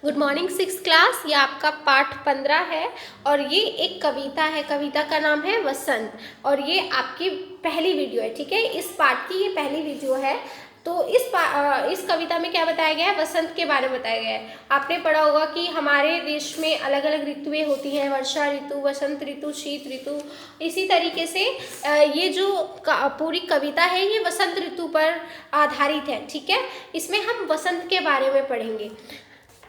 Good morning six class. ये आपका पाठ 15 है और ये एक कविता है। कविता का नाम है वसंत और ये आपकी पहली वीडियो है। ठीक है, इस पाठ की ये पहली वीडियो है। तो इस कविता में क्या बताया गया है? वसंत के बारे में बताया गया है। आपने पढ़ा होगा कि हमारे देश में अलग अलग ऋतुएं होती हैं, वर्षा ऋतु, वसंत ऋतु, शीत ऋतु। इसी तरीके से ये जो पूरी कविता है ये वसंत ऋतु पर आधारित है। ठीक है, इसमें हम वसंत के बारे में पढ़ेंगे।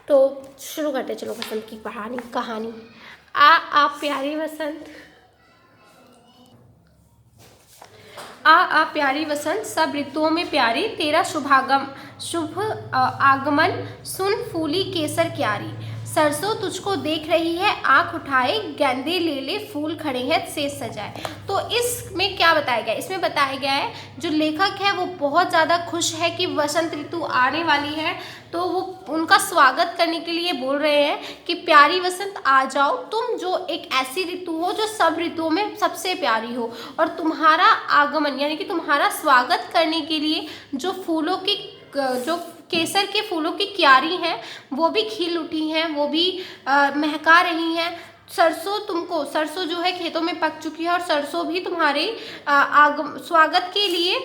तो शुरू करते चलो वसंत की कहानी। आ प्यारी वसंत, आ प्यारी वसंत, सब ऋतुओं में प्यारी, तेरा शुभ आगमन सुन फूली केसर क्यारी। सरसों तुझको देख रही है आंख उठाए, गेंदे ले ले फूल खड़े हैं सेज सजाए। तो इसमें क्या बताया गया है? इसमें बताया गया है जो लेखक है वो बहुत ज़्यादा खुश है कि वसंत ऋतु आने वाली है, तो वो उनका स्वागत करने के लिए बोल रहे हैं कि प्यारी वसंत आ जाओ, तुम जो एक ऐसी ऋतु हो जो सब ऋतुओं में सबसे प्यारी हो, और तुम्हारा आगमन यानी कि तुम्हारा स्वागत करने के लिए जो फूलों की जो केसर के फूलों की क्यारी हैं वो भी खिल उठी हैं, वो भी महका रही हैं। सरसों जो है खेतों में पक चुकी है और सरसों भी तुम्हारे स्वागत के लिए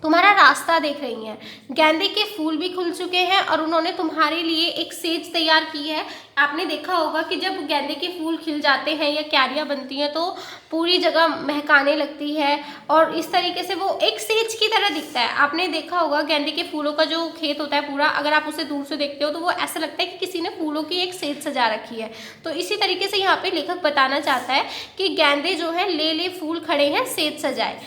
तुम्हारा रास्ता देख रही हैं। गेंदे के फूल भी खुल चुके हैं और उन्होंने तुम्हारे लिए एक सेज तैयार की है। आपने देखा होगा कि जब गेंदे के फूल खिल जाते हैं या क्यारियाँ बनती हैं तो पूरी जगह महकाने लगती है और इस तरीके से वो एक सेज की तरह दिखता है। आपने देखा होगा गेंदे के फूलों का जो खेत होता है पूरा, अगर आप उसे दूर से देखते हो तो वो ऐसा लगता है कि किसी ने फूलों की एक सेज सजा रखी है। तो इसी तरीके से यहाँ पे लेखक बताना चाहता है कि गेंदे जो है ले ले फूल खड़े हैं सेज सजाए।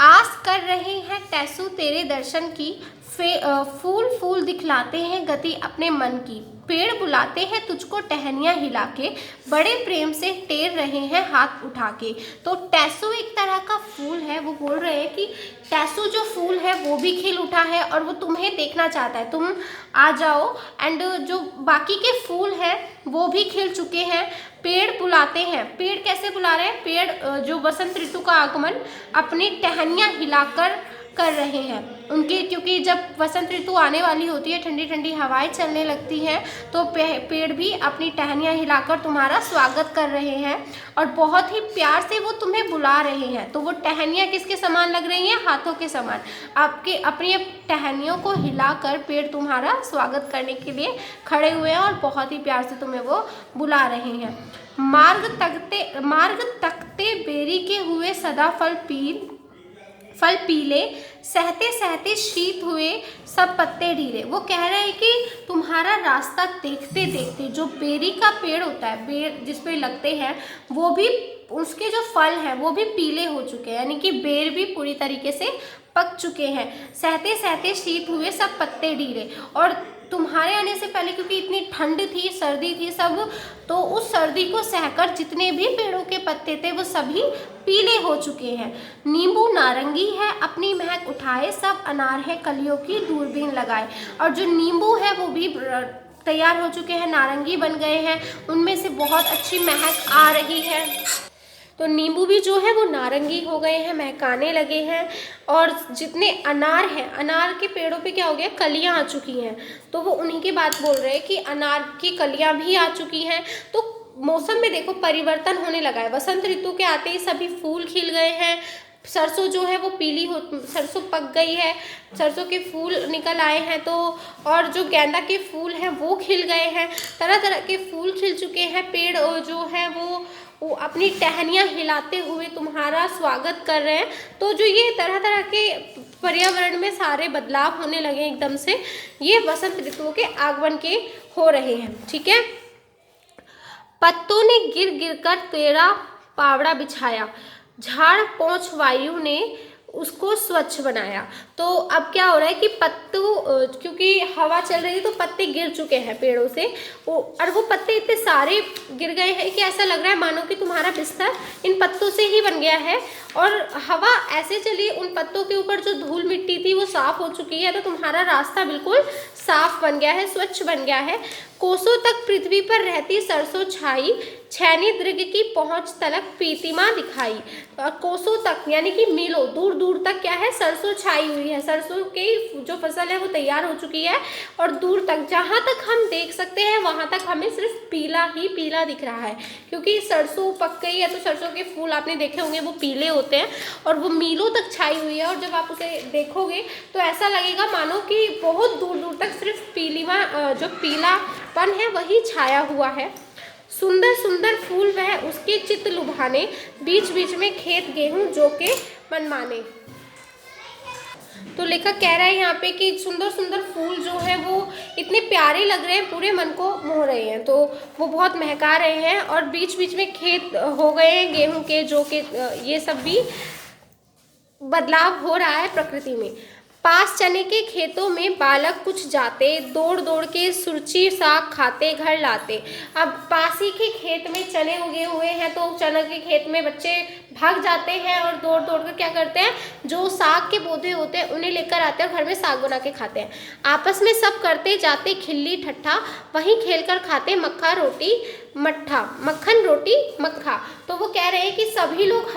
आस कर रहे हैं टैसू तेरे दर्शन की, फूल फूल दिखलाते हैं गति अपने मन की। पेड़ बुलाते हैं तुझको टहनियाँ हिला के, बड़े प्रेम से टेर रहे हैं हाथ उठा के। तो टैसू एक तरह का फूल है। वो बोल रहे हैं कि टैसू जो फूल है वो भी खिल उठा है और वो तुम्हें देखना चाहता है, तुम आ जाओ। एंड जो बाकी के फूल हैं वो भी खिल चुके हैं। पेड़ बुलाते हैं, पेड़ कैसे बुला रहे हैं? पेड़ जो वसंत ऋतु का आगमन अपनी टहनियाँ हिलाकर कर रहे हैं उनके, क्योंकि जब वसंत ऋतु आने वाली होती है ठंडी ठंडी हवाएं चलने लगती हैं तो पेड़ भी अपनी टहनियाँ हिलाकर तुम्हारा स्वागत कर रहे हैं और बहुत ही प्यार से वो तुम्हें बुला रहे हैं। तो वो टहनियाँ किसके समान लग रही हैं? हाथों के समान। आपके अपनी टहनियों को हिलाकर पेड़ तुम्हारा स्वागत करने के लिए खड़े हुए हैं और बहुत ही प्यार से तुम्हें वो बुला रहे हैं। मार्ग तकते बेरी के हुए सदा फल पीले, सहते सहते शीत हुए सब पत्ते ढीले। वो कह रहे हैं कि तुम्हारा रास्ता देखते देखते जो बेरी का पेड़ होता है, बेर जिस पे लगते हैं, वो भी उसके जो फल हैं वो भी पीले हो चुके हैं, यानी कि बेर भी पूरी तरीके से पक चुके हैं। सहते सहते शीत हुए सब पत्ते ढीले, और तुम्हारे आने से पहले क्योंकि इतनी ठंड थी, सर्दी थी सब, तो उस सर्दी को सहकर जितने भी पेड़ों के पत्ते थे वो सभी पीले हो चुके हैं। नींबू नारंगी है अपनी महक उठाए, सब अनार है कलियों की दूरबीन लगाए। और जो नींबू है वो भी तैयार हो चुके हैं, नारंगी बन गए हैं, उनमें से बहुत अच्छी महक आ रही है। तो नींबू भी जो है वो नारंगी हो गए हैं, महकाने लगे हैं। और जितने अनार हैं, अनार के पेड़ों पे क्या हो गया? कलियां आ चुकी हैं। तो वो उन्हीं की बात बोल रहे हैं कि अनार की कलियां भी आ चुकी हैं। तो मौसम में देखो परिवर्तन होने लगा है। वसंत ऋतु के आते ही सभी फूल खिल गए हैं। सरसों जो है वो सरसों पक गई है, सरसों के फूल निकल आए हैं। तो और जो गेंदा के फूल हैं वो खिल गए हैं, तरह तरह के फूल खिल चुके हैं। पेड़ जो है वो अपनी टहनियाँ हिलाते हुए तुम्हारा स्वागत कर रहे हैं। तो जो ये तरह तरह के पर्यावरण में सारे बदलाव होने लगे एकदम से, ये वसंत ऋतु के आगमन के हो रहे हैं। ठीक है, पत्तों ने गिर गिर कर तेरा पावड़ा बिछाया, झाड़ पोंछ वायु ने उसको स्वच्छ बनाया। तो अब क्या हो रहा है कि क्योंकि हवा चल रही है तो पत्ते गिर चुके हैं पेड़ों से, और वो पत्ते इतने सारे गिर गए हैं कि ऐसा लग रहा है मानो कि तुम्हारा बिस्तर इन पत्तों से ही बन गया है। और हवा ऐसे चली, उन पत्तों के ऊपर जो धूल मिट्टी थी वो साफ हो चुकी है, तो तुम्हारा रास्ता बिल्कुल साफ बन गया है, स्वच्छ बन गया है। कोसों तक पृथ्वी पर रहती सरसों छाई, छैनी दृग की पहुंच तलक प्रीतिमा दिखाई। कोसों तक यानी कि मीलों दूर दूर तक क्या है, सरसों छाई हुई है। सरसों की जो फसल है वो तैयार हो चुकी है और दूर तक जहाँ तक हम देख सकते हैं वहाँ तक हमें सिर्फ पीला ही पीला दिख रहा है, क्योंकि सरसों पक गई है तो सरसों के फूल आपने देखे होंगे वो पीले होते हैं और वो मीलों तक छाई हुई है। और जब आप उसे देखोगे तो ऐसा लगेगा मानो कि बहुत दूर दूर तक सिर्फ जो पीलापन है वही छाया हुआ है। सुंदर सुंदर फूल वह उसके चित्त लुभाने, बीच बीच में खेत गेहूं जो के मनमाने। तो लेखक कह रहा है यहाँ पे कि सुंदर सुंदर फूल जो है वो इतने प्यारे लग रहे हैं, पूरे मन को मोह रहे हैं, तो वो बहुत महका रहे हैं। और बीच बीच में खेत हो गए हैं गेहूं के, जो के ये सब भी बदलाव हो रहा है प्रकृति में। पास चने के खेतों में बालक कुछ जाते, दौड़ दौड़ के सुरची साग खाते घर लाते। अब पास ही के खेत में चने उगे हुए हैं तो चने के खेत में बच्चे भाग जाते हैं और दौड़ दौड़ कर क्या करते हैं, जो साग के पौधे होते हैं उन्हें लेकर आते हैं और घर में साग बना के खाते हैं। आपस में सब करते जाते खिल्ली ठट्ठा, वहीं खेलकर खाते मक्खन रोटी मक्खा। तो वो कह रहे हैं कि सभी लोग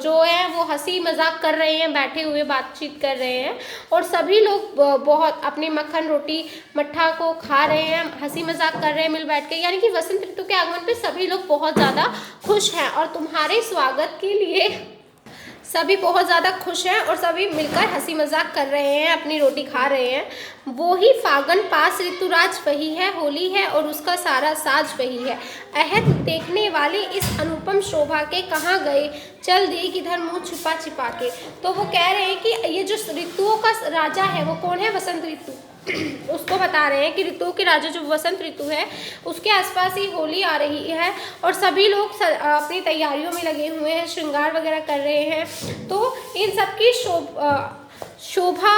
जो है वो हंसी मजाक कर रहे हैं, बैठे हुए बातचीत कर रहे हैं और सभी लोग बहुत अपनी मक्खन रोटी मट्ठा को खा रहे हैं, हंसी मजाक कर रहे हैं मिल बैठ के। यानी कि वसंत ऋतु के आगमन पे सभी लोग बहुत ज़्यादा खुश हैं और तुम्हारे स्वागत के लिए सभी बहुत ज़्यादा खुश हैं और सभी मिलकर हंसी मजाक कर रहे हैं, अपनी रोटी खा रहे हैं। वो ही फागन पास ऋतुराज वही है, होली है और उसका सारा साज वही है। अहद देखने वाले इस अनुपम शोभा के कहाँ गए, चल दिए किधर मुँह छिपा छिपा के। तो वो कह रहे हैं कि ये जो ऋतुओं का राजा है वो कौन है, वसंत ऋतु। उसको बता रहे हैं कि ऋतुओं के राजा जो वसंत ऋतु है उसके आसपास ही होली आ रही है और सभी लोग अपनी तैयारियों में लगे हुए हैं, श्रृंगार वगैरह कर रहे हैं। तो इन सब की शोभा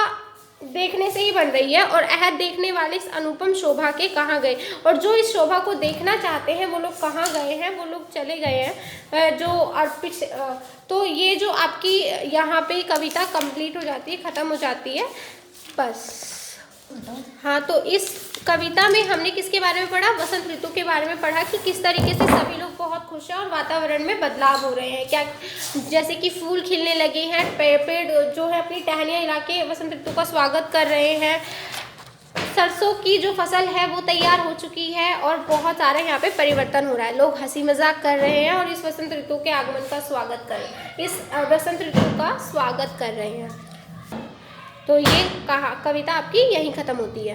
देखने से ही बन रही है। और अहद देखने वाले इस अनुपम शोभा के कहाँ गए, और जो इस शोभा को देखना चाहते हैं वो लोग कहाँ गए हैं, वो लोग चले गए हैं जो अर्पित। तो ये जो आपकी यहाँ पे कविता कंप्लीट हो जाती है, ख़त्म हो जाती है बस। हाँ, तो इस कविता में हमने किसके बारे में पढ़ा, वसंत ऋतु के बारे में पढ़ा कि किस तरीके से सभी लोग बहुत खुश हैं और वातावरण में बदलाव हो रहे हैं। क्या जैसे कि फूल खिलने लगे हैं, पेड़ जो है अपनी टहनियाँ हिला के वसंत ऋतु का स्वागत कर रहे हैं। सरसों की जो फसल है वो तैयार हो चुकी है और बहुत सारा यहाँ पे परिवर्तन हो रहा है। लोग हंसी मजाक कर रहे हैं और इस वसंत ऋतु के आगमन का स्वागत कर रहे हैं, इस वसंत ऋतु का स्वागत कर रहे हैं। तो ये कविता आपकी यहीं ख़त्म होती है।